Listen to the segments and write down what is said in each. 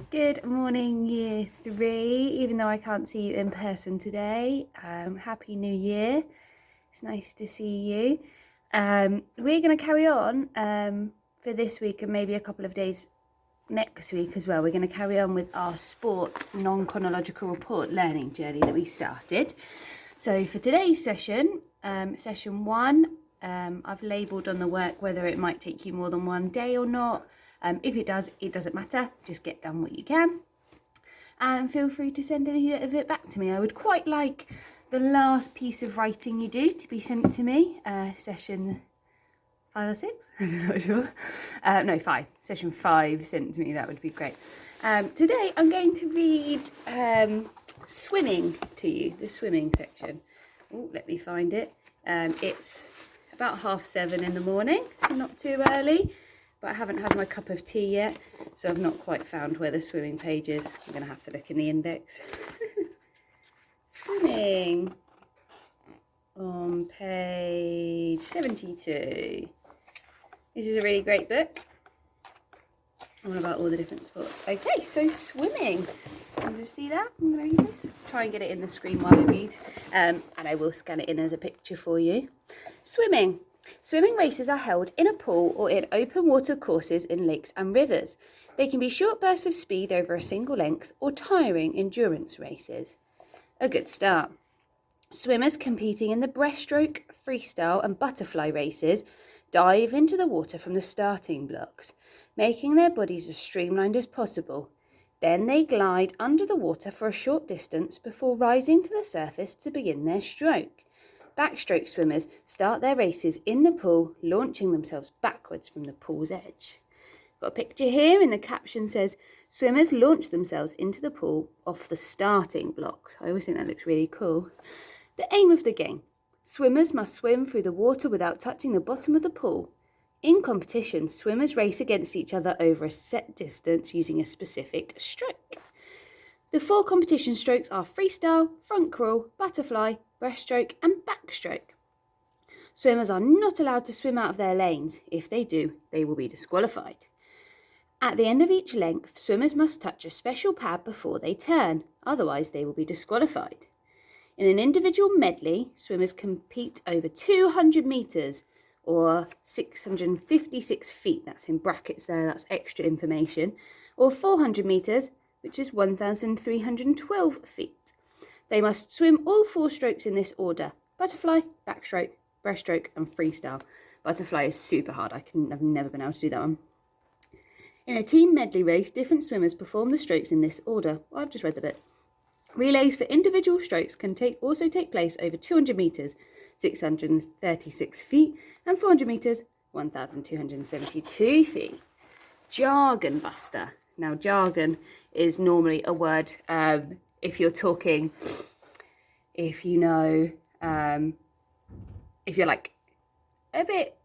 Good morning, Year 3. Even though I can't see you in person today, Happy New Year. It's nice to see you. We're going to carry on for this week and maybe a couple of days next week as well. We're going to carry on with our sport non-chronological report learning journey that we started. So for today's session, session 1, I've labelled on the work whether it might take you more than one day or not. If it does, it doesn't matter. Just get done what you can. And feel free to send any of it back to me. I would quite like the last piece of writing you do to be sent to me. Session 5 or 6? I'm not sure. No, 5. Session 5 sent to me. That would be great. Today I'm going to read swimming to you, the swimming section. Oh, let me find it. It's about 7:30 in the morning, not too early. But I haven't had my cup of tea yet, so I've not quite found where the swimming page is. I'm going to have to look in the index. Swimming on page 72. This is a really great book. All about all the different sports. Okay, so swimming. Can you see that? I'm going to read this. Try and get it in the screen while we read. And I will scan it in as a picture for you. Swimming. Swimming races are held in a pool or in open water courses in lakes and rivers. They can be short bursts of speed over a single length or tiring endurance races. A good start. Swimmers competing in the breaststroke, freestyle and butterfly races dive into the water from the starting blocks, making their bodies as streamlined as possible. Then they glide under the water for a short distance before rising to the surface to begin their stroke. Backstroke swimmers start their races in the pool, launching themselves backwards from the pool's edge. Got a picture here, and the caption says, swimmers launch themselves into the pool off the starting blocks. I always think that looks really cool. The aim of the game. Swimmers must swim through the water without touching the bottom of the pool. In competition, swimmers race against each other over a set distance using a specific stroke. The 4 competition strokes are freestyle, front crawl, butterfly, breaststroke and backstroke. Swimmers are not allowed to swim out of their lanes. If they do, they will be disqualified. At the end of each length, swimmers must touch a special pad before they turn, otherwise they will be disqualified. In an individual medley, swimmers compete over 200 metres or 656 feet, that's in brackets there, that's extra information, or 400 metres, which is 1,312 feet. They must swim all 4 strokes in this order: butterfly, backstroke, breaststroke and freestyle. Butterfly is super hard. I've never been able to do that one. In a team medley race, different swimmers perform the strokes in this order. Well, I've just read the bit. Relays for individual strokes can also take place over 200 metres, 636 feet, and 400 metres, 1,272 feet. Jargon buster. Now, jargon is normally a word if you're talking, if you know, if you're like a bit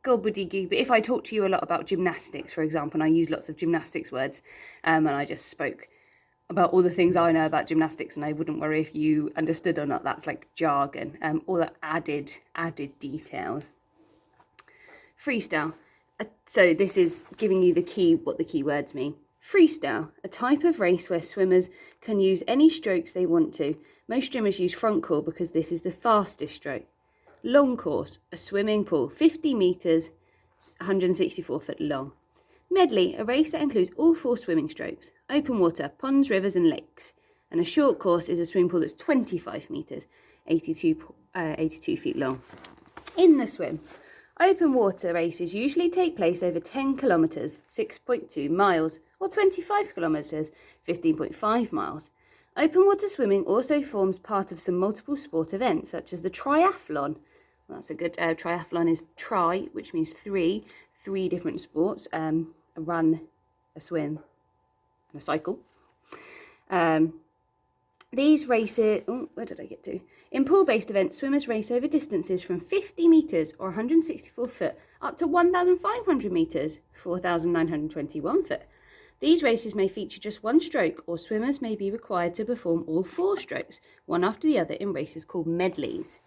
gobbledygook, but if I talk to you a lot about gymnastics, for example, and I use lots of gymnastics words, and I just spoke about all the things I know about gymnastics, and I wouldn't worry if you understood or not, that's like jargon, all the added details. Freestyle. So this is giving you what the key words mean. Freestyle, a type of race where swimmers can use any strokes they want to. Most swimmers use front crawl because this is the fastest stroke. Long course, a swimming pool, 50 metres, 164 foot long. Medley, a race that includes all 4 swimming strokes. Open water, ponds, rivers and lakes. And a short course is a swimming pool that's 25 metres, 82 feet long. In the swim. Open water races usually take place over 10 kilometres, 6.2 miles, or 25 kilometres, 15.5 miles. Open water swimming also forms part of some multiple sport events, such as the triathlon. Well, that's a good triathlon is tri, which means three different sports: a run, a swim, and a cycle. These races, where did I get to? In pool-based events, swimmers race over distances from 50 metres or 164 foot up to 1,500 metres, 4,921 foot. These races may feature just one stroke, or swimmers may be required to perform all 4 strokes, one after the other, in races called medleys.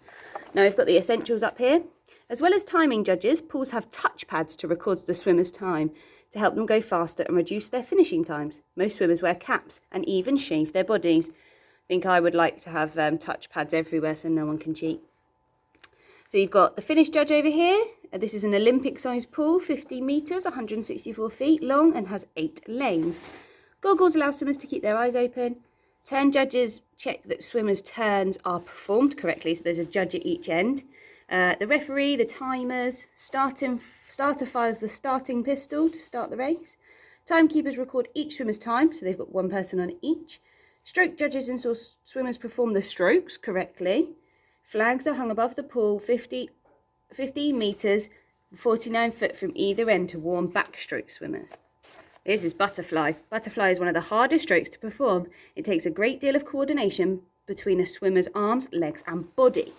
Now we've got the essentials up here. As well as timing judges, pools have touch pads to record the swimmer's time. to help them go faster and reduce their finishing times. Most swimmers wear caps and even shave their bodies. I think I would like to have touch pads everywhere so no one can cheat. So you've got the finish judge over here. This is an Olympic-sized pool, 50 metres, 164 feet long, and has 8 lanes. Goggles allow swimmers to keep their eyes open. Turn judges check that swimmers' turns are performed correctly, so there's a judge at each end. The referee, the timers, starter fires the starting pistol to start the race. Timekeepers record each swimmer's time, so they've got one person on each. Stroke judges ensure swimmers perform the strokes correctly. Flags are hung above the pool, 15 metres, 49 foot from either end to warn backstroke swimmers. This is butterfly. Butterfly is one of the hardest strokes to perform. It takes a great deal of coordination between a swimmer's arms, legs and body.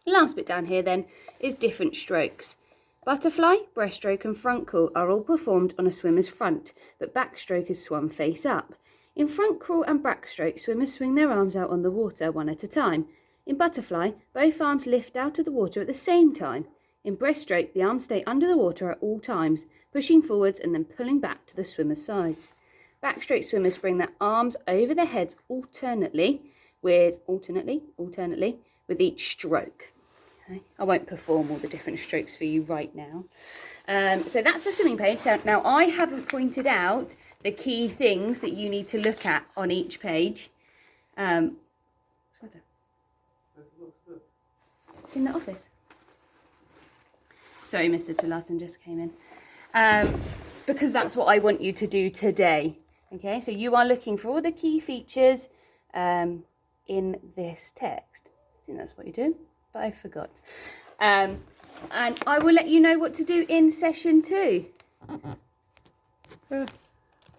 Last bit down here then is different strokes. Butterfly, breaststroke and front crawl are all performed on a swimmer's front, but backstroke is swum face up. In front crawl and backstroke, swimmers swing their arms out on the water one at a time. In butterfly, both arms lift out of the water at the same time. In breaststroke, the arms stay under the water at all times, pushing forwards and then pulling back to the swimmer's sides. Backstroke swimmers bring their arms over their heads alternately with each stroke. Okay. I won't perform all the different strokes for you right now. So that's the swimming page. So now I haven't pointed out the key things that you need to look at on each page. In the office. Sorry, Mr. Tulaton just came in. Because that's what I want you to do today. Okay, so you are looking for all the key features in this text. I think that's what you do, but I forgot. And I will let you know what to do in session 2.